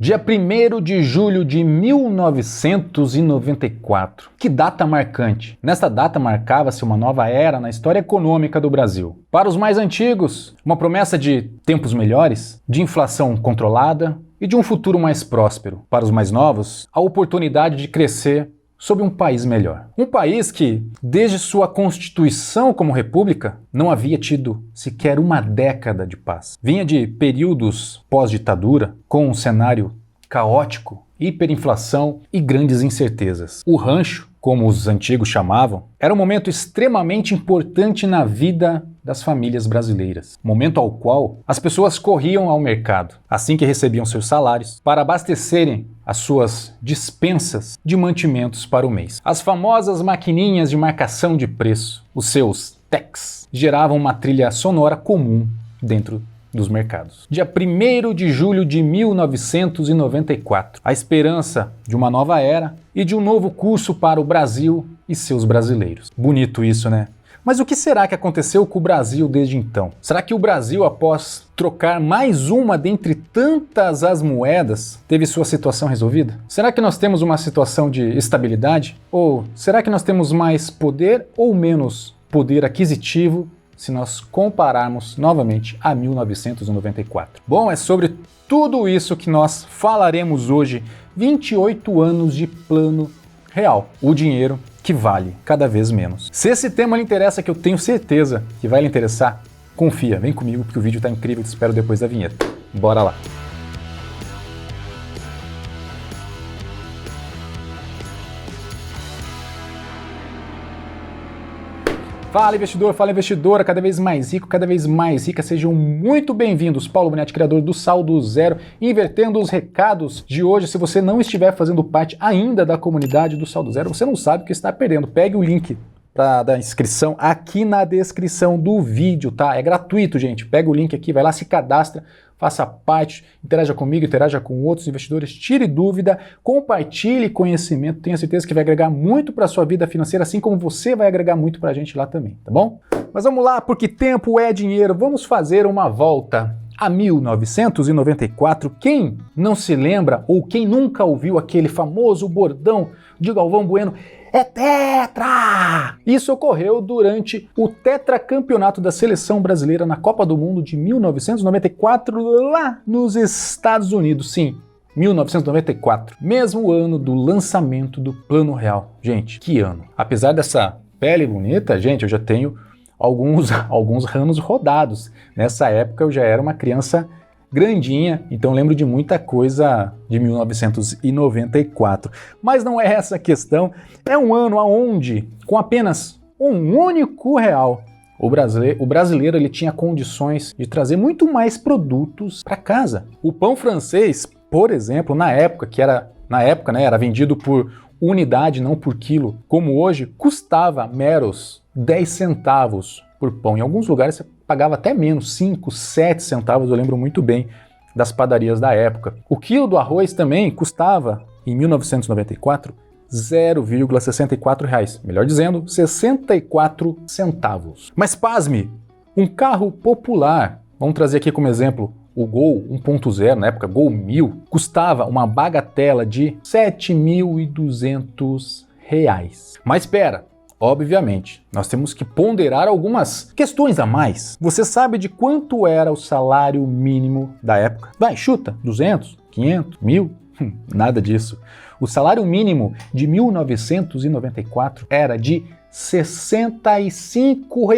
Dia 1º de julho de 1994. Que data marcante! Nesta data marcava-se uma nova era na história econômica do Brasil. Para os mais antigos, uma promessa de tempos melhores, de inflação controlada e de um futuro mais próspero. Para os mais novos, a oportunidade de crescer sob um país melhor. Um país que, desde sua constituição como república, não havia tido sequer uma década de paz. Vinha de períodos pós-ditadura, com um cenário caótico, hiperinflação e grandes incertezas. O rancho, como os antigos chamavam, era um momento extremamente importante na vida das famílias brasileiras. Momento ao qual as pessoas corriam ao mercado, assim que recebiam seus salários, para abastecerem as suas dispensas de mantimentos para o mês. As famosas maquininhas de marcação de preço, os seus TECs, geravam uma trilha sonora comum dentro dos mercados. Dia 1º de julho de 1994. A esperança de uma nova era e de um novo curso para o Brasil e seus brasileiros. Bonito isso, né? Mas o que será que aconteceu com o Brasil desde então? Será que o Brasil, após trocar mais uma dentre tantas as moedas, teve sua situação resolvida? Será que nós temos uma situação de estabilidade? Ou será que nós temos mais poder ou menos poder aquisitivo se nós compararmos novamente a 1994? Bom, é sobre tudo isso que nós falaremos hoje. 28 anos de Plano Real. O dinheiro que vale cada vez menos. Se esse tema lhe interessa, que eu tenho certeza que vai lhe interessar, confia, vem comigo porque o vídeo tá incrível e te espero depois da vinheta. Bora lá! Fala investidor, fala investidora, cada vez mais rico, cada vez mais rica, sejam muito bem-vindos. Paulo Bonetti, criador do Saldo Zero, invertendo os recados de hoje. Se você não estiver fazendo parte ainda da comunidade do Saldo Zero, você não sabe o que está perdendo. Pegue o link da inscrição aqui na descrição do vídeo, tá? É gratuito, gente. Pega o link aqui, vai lá, se cadastra, faça parte, interaja comigo, interaja com outros investidores, tire dúvida, compartilhe conhecimento, tenha certeza que vai agregar muito para a sua vida financeira, assim como você vai agregar muito para a gente lá também, tá bom? Mas vamos lá, porque tempo é dinheiro, vamos fazer uma volta a 1994. Quem não se lembra ou quem nunca ouviu aquele famoso bordão de Galvão Bueno? É tetra! Isso ocorreu durante o tetracampeonato da seleção brasileira na Copa do Mundo de 1994, lá nos Estados Unidos. Sim, 1994. Mesmo ano do lançamento do Plano Real. Gente, que ano! Apesar dessa pele bonita, gente, eu já tenho alguns anos rodados. Nessa época eu já era uma criança grandinha, então lembro de muita coisa de 1994. Mas não é essa a questão, é um ano onde, com apenas um único real, o brasileiro ele tinha condições de trazer muito mais produtos para casa. O pão francês, por exemplo, na época, era vendido por unidade, não por quilo, como hoje, custava meros 10 centavos por pão. Em alguns lugares você pagava até menos, 5, 7 centavos, eu lembro muito bem das padarias da época. O quilo do arroz também custava, em 1994, 0,64 reais. Melhor dizendo, 64 centavos. Mas pasme, um carro popular, vamos trazer aqui como exemplo o Gol 1.0, na época Gol 1000, custava uma bagatela de R$ 7.200. Mas espera, obviamente, nós temos que ponderar algumas questões a mais. Você sabe de quanto era o salário mínimo da época? Vai, chuta, 200, 500, 1.000? Nada disso. O salário mínimo de 1994 era de R$ 65.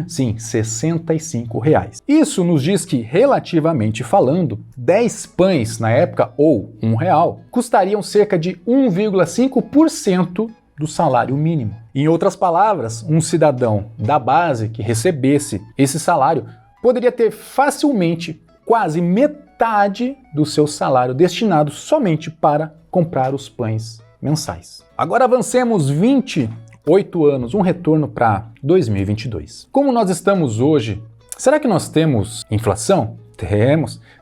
Sim, R$ 65. Isso nos diz que, relativamente falando, 10 pães na época, ou R$1, custariam cerca de 1,5% do salário mínimo. Em outras palavras, um cidadão da base que recebesse esse salário poderia ter facilmente quase metade do seu salário destinado somente para comprar os pães mensais. Agora avancemos 28 anos, um retorno para 2022. Como nós estamos hoje, será que nós temos inflação?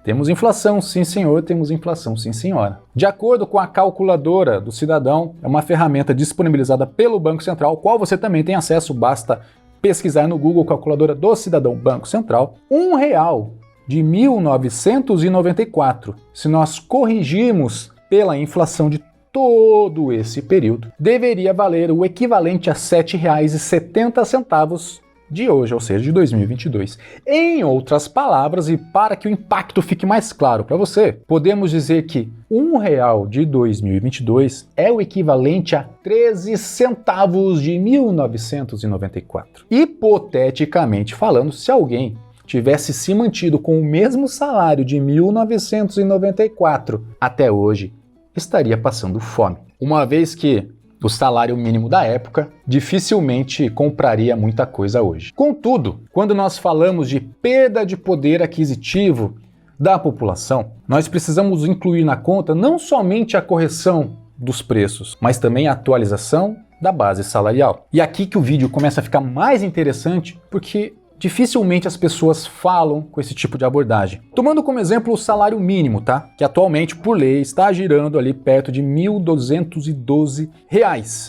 Temos inflação, sim senhor, temos inflação, sim senhora. De acordo com a calculadora do cidadão, é uma ferramenta disponibilizada pelo Banco Central, qual você também tem acesso, basta pesquisar no Google calculadora do cidadão Banco Central. R$1 de 1994, se nós corrigirmos pela inflação de todo esse período, deveria valer o equivalente a R$ 7,70 de hoje, ou seja, de 2022. Em outras palavras, e para que o impacto fique mais claro para você, podemos dizer que R$ 1 de 2022 é o equivalente a 13 centavos de 1994. Hipoteticamente falando, se alguém tivesse se mantido com o mesmo salário de 1994 até hoje, estaria passando fome, uma vez que o salário mínimo da época dificilmente compraria muita coisa hoje. Contudo, quando nós falamos de perda de poder aquisitivo da população, nós precisamos incluir na conta não somente a correção dos preços, mas também a atualização da base salarial. E aqui que o vídeo começa a ficar mais interessante, porque dificilmente as pessoas falam com esse tipo de abordagem. Tomando como exemplo o salário mínimo, tá? Que atualmente, por lei, está girando ali perto de R$ 1.212,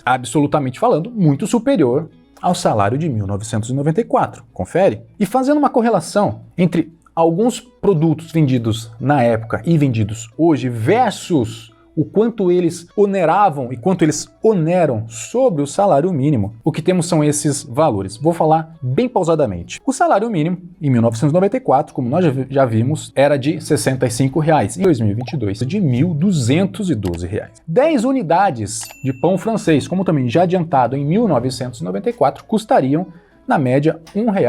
absolutamente falando, muito superior ao salário de 1994. Confere? E fazendo uma correlação entre alguns produtos vendidos na época e vendidos hoje versus o quanto eles oneravam e quanto eles oneram sobre o salário mínimo, o que temos são esses valores. Vou falar bem pausadamente. O salário mínimo, em 1994, como nós já vimos, era de R$ 65, em 2022, de R$ 1.212. 10 unidades de pão francês, como também já adiantado em 1994, custariam, na média, R$ 1. R$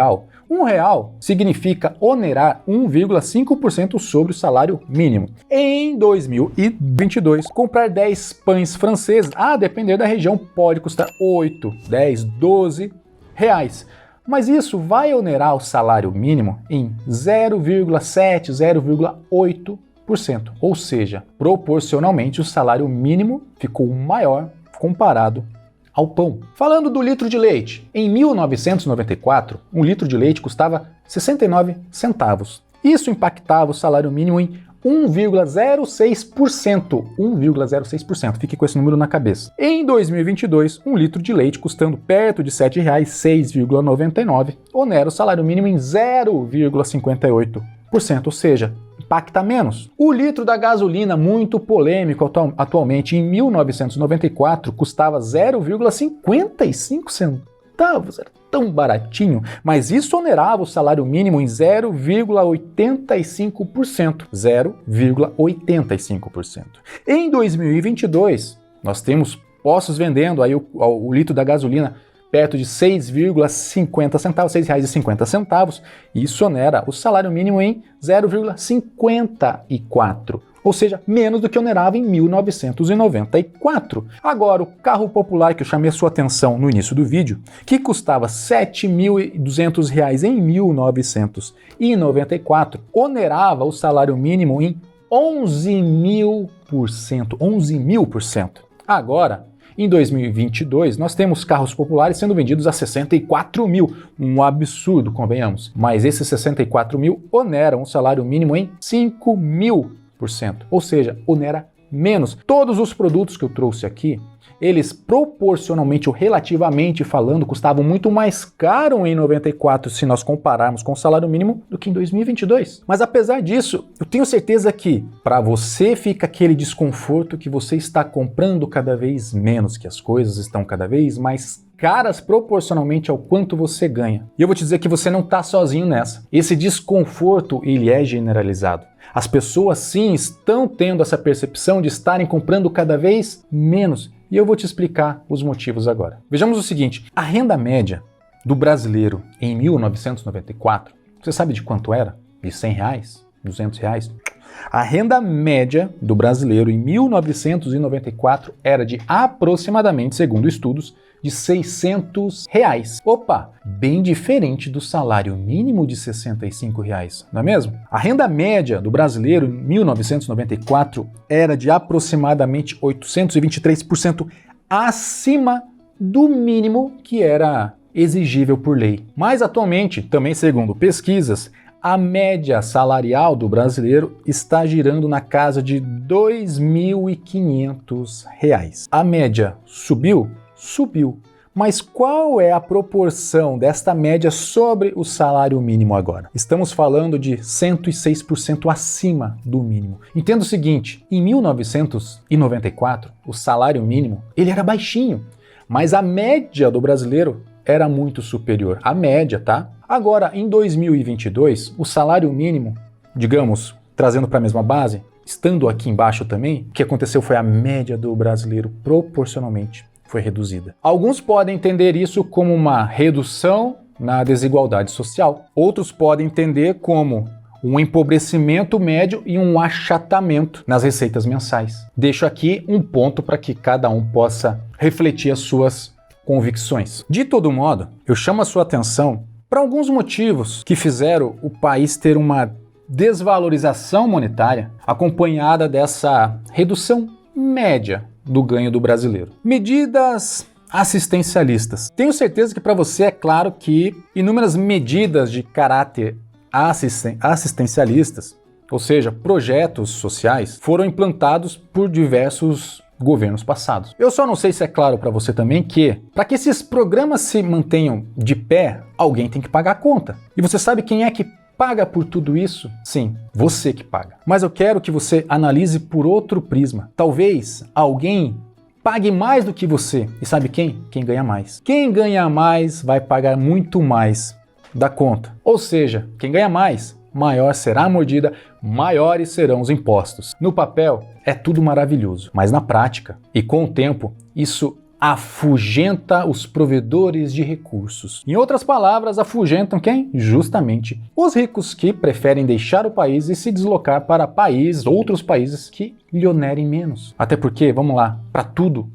1 significa onerar 1,5% sobre o salário mínimo. Em 2022, comprar 10 pães franceses, a depender da região, pode custar 8, 10, 12 reais. Mas isso vai onerar o salário mínimo em 0,7, 0,8%. Ou seja, proporcionalmente o salário mínimo ficou maior comparado ao pão. Falando do litro de leite, em 1994, um litro de leite custava 69 centavos. Isso impactava o salário mínimo em 1,06%. 1,06%. Fique com esse número na cabeça. Em 2022, um litro de leite custando perto de R$ 7, 6,99, onera o salário mínimo em 0,58%. Ou seja, impacta menos. O litro da gasolina, muito polêmico atualmente, em 1994 custava 0,55 centavos, era tão baratinho, mas isso onerava o salário mínimo em 0,85%. 0,85%. Em 2022, nós temos postos vendendo aí o litro da gasolina perto de 6,50 centavos, R$ 6,50, e isso onera o salário mínimo em 0,54, ou seja, menos do que onerava em 1994. Agora, o carro popular que eu chamei a sua atenção no início do vídeo, que custava R$ 7.200 em 1994, onerava o salário mínimo em 11.000%. 11.000%. Agora, em 2022, nós temos carros populares sendo vendidos a 64 mil, um absurdo, convenhamos. Mas esses 64 mil oneram o salário mínimo em 5.000%, ou seja, onera menos. Todos os produtos que eu trouxe aqui, eles proporcionalmente ou relativamente falando, custavam muito mais caro em 94 se nós compararmos com o salário mínimo do que em 2022. Mas apesar disso, eu tenho certeza que para você fica aquele desconforto que você está comprando cada vez menos, que as coisas estão cada vez mais caras proporcionalmente ao quanto você ganha. E eu vou te dizer que você não está sozinho nessa. Esse desconforto, ele é generalizado. As pessoas sim estão tendo essa percepção de estarem comprando cada vez menos. E eu vou te explicar os motivos agora. Vejamos o seguinte, a renda média do brasileiro em 1994, você sabe de quanto era? De R$100, R$200? A renda média do brasileiro em 1994 era de aproximadamente, segundo estudos, de R$600. Opa, bem diferente do salário mínimo de R$65, não é mesmo? A renda média do brasileiro em 1994 era de aproximadamente 823% acima do mínimo que era exigível por lei. Mas atualmente, também segundo pesquisas, a média salarial do brasileiro está girando na casa de R$ 2.500. A média subiu? Subiu. Mas qual é a proporção desta média sobre o salário mínimo agora? Estamos falando de 106% acima do mínimo. Entenda o seguinte, em 1994, o salário mínimo ele era baixinho, mas a média do brasileiro era muito superior. A média, tá? Agora, em 2022, o salário mínimo, digamos, trazendo para a mesma base, estando aqui embaixo também, o que aconteceu foi a média do brasileiro proporcionalmente foi reduzida. Alguns podem entender isso como uma redução na desigualdade social. Outros podem entender como um empobrecimento médio e um achatamento nas receitas mensais. Deixo aqui um ponto para que cada um possa refletir as suas convicções. De todo modo, eu chamo a sua atenção para alguns motivos que fizeram o país ter uma desvalorização monetária acompanhada dessa redução média do ganho do brasileiro. Medidas assistencialistas. Tenho certeza que para você é claro que inúmeras medidas de caráter assistencialistas, ou seja, projetos sociais, foram implantados por diversos governos passados. Eu só não sei se é claro para você também que, para que esses programas se mantenham de pé, alguém tem que pagar a conta. E você sabe quem é que paga por tudo isso? Sim, você que paga. Mas eu quero que você analise por outro prisma. Talvez alguém pague mais do que você. E sabe quem? Quem ganha mais. Quem ganha mais vai pagar muito mais da conta. Ou seja, quem ganha mais, maior será a mordida, maiores serão os impostos. No papel é tudo maravilhoso, mas na prática e com o tempo, isso afugenta os provedores de recursos. Em outras palavras, afugentam quem? Justamente os ricos que preferem deixar o país e se deslocar para outros países que lhe onerem menos. Até porque, vamos lá, para tudo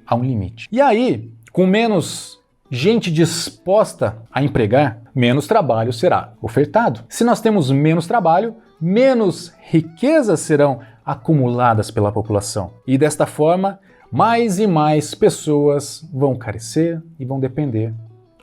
há um limite. E aí, com menos gente disposta a empregar, menos trabalho será ofertado. Se nós temos menos trabalho, menos riquezas serão acumuladas pela população. E desta forma, mais e mais pessoas vão carecer e vão depender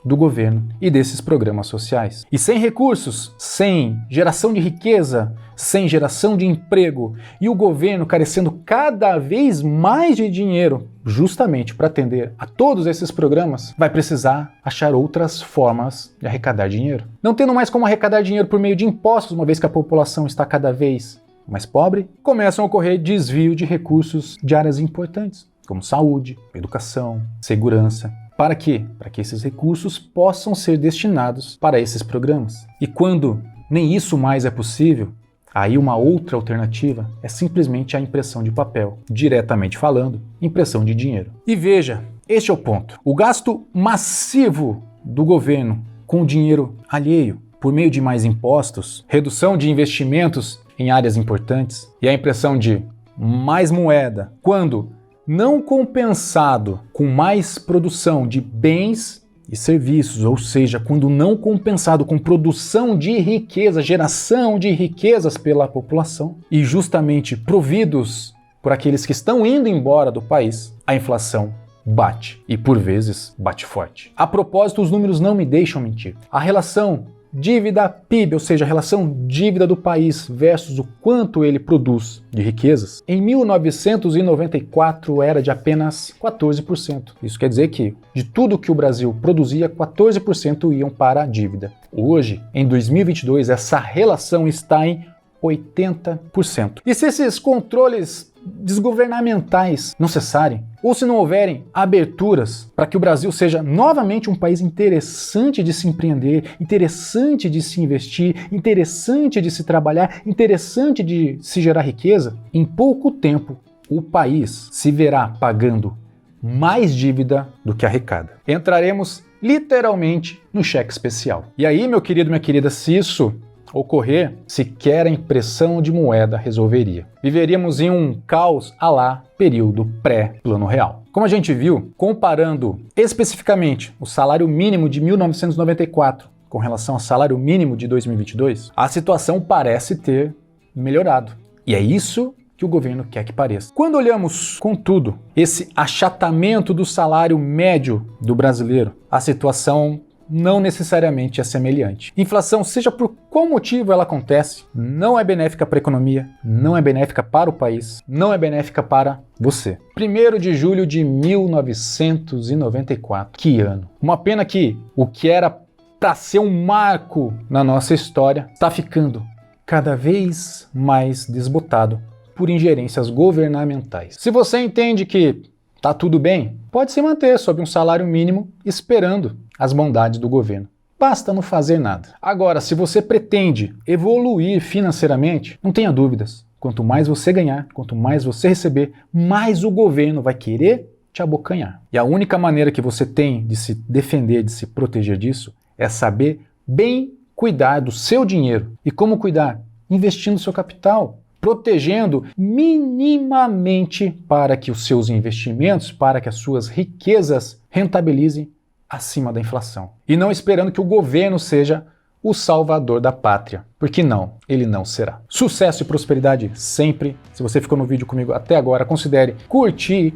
do governo e desses programas sociais. E sem recursos, sem geração de riqueza, sem geração de emprego e o governo carecendo cada vez mais de dinheiro justamente para atender a todos esses programas, vai precisar achar outras formas de arrecadar dinheiro. Não tendo mais como arrecadar dinheiro por meio de impostos, uma vez que a população está cada vez mais pobre, começam a ocorrer desvio de recursos de áreas importantes, como saúde, educação, segurança. Para quê? Para que esses recursos possam ser destinados para esses programas. E quando nem isso mais é possível, aí uma outra alternativa é simplesmente a impressão de papel, diretamente falando, impressão de dinheiro. E veja, este é o ponto. O gasto massivo do governo com dinheiro alheio, por meio de mais impostos, redução de investimentos em áreas importantes e a impressão de mais moeda, quando não compensado com mais produção de bens e serviços, ou seja, quando não compensado com produção de riqueza, geração de riquezas pela população, e justamente providos por aqueles que estão indo embora do país, a inflação bate, e por vezes bate forte. A propósito, os números não me deixam mentir. A relação dívida-PIB, ou seja, a relação dívida do país versus o quanto ele produz de riquezas, em 1994 era de apenas 14%. Isso quer dizer que, de tudo que o Brasil produzia, 14% iam para a dívida. Hoje, em 2022, essa relação está em 80%. E se esses controles desgovernamentais não cessarem, ou se não houverem aberturas para que o Brasil seja novamente um país interessante de se empreender, interessante de se investir, interessante de se trabalhar, interessante de se gerar riqueza, em pouco tempo o país se verá pagando mais dívida do que arrecada. Entraremos literalmente no cheque especial. E aí, meu querido, minha querida, se isso ocorrer, sequer a impressão de moeda resolveria. Viveríamos em um caos à lá período pré-Plano Real. Como a gente viu, comparando especificamente o salário mínimo de 1994 com relação ao salário mínimo de 2022, a situação parece ter melhorado. E é isso que o governo quer que pareça. Quando olhamos, contudo, esse achatamento do salário médio do brasileiro, a situação não necessariamente é semelhante. Inflação, seja por qual motivo ela acontece, não é benéfica para a economia, não é benéfica para o país, não é benéfica para você. 1º de julho de 1994. Que ano. Uma pena que o que era para ser um marco na nossa história está ficando cada vez mais desbotado por ingerências governamentais. Se você entende que tá tudo bem, pode se manter sob um salário mínimo esperando as bondades do governo. Basta não fazer nada. Agora, se você pretende evoluir financeiramente, não tenha dúvidas. Quanto mais você ganhar, quanto mais você receber, mais o governo vai querer te abocanhar. E a única maneira que você tem de se defender, de se proteger disso, é saber bem cuidar do seu dinheiro. E como cuidar? Investindo seu capital, protegendo minimamente para que os seus investimentos, para que as suas riquezas rentabilizem acima da inflação. E não esperando que o governo seja o salvador da pátria, porque não, ele não será. Sucesso e prosperidade sempre. Se você ficou no vídeo comigo até agora, considere curtir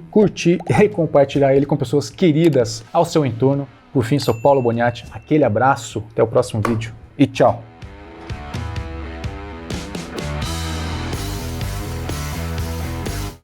e compartilhar ele com pessoas queridas ao seu entorno. Por fim, sou Paulo Boniati, aquele abraço, até o próximo vídeo e tchau!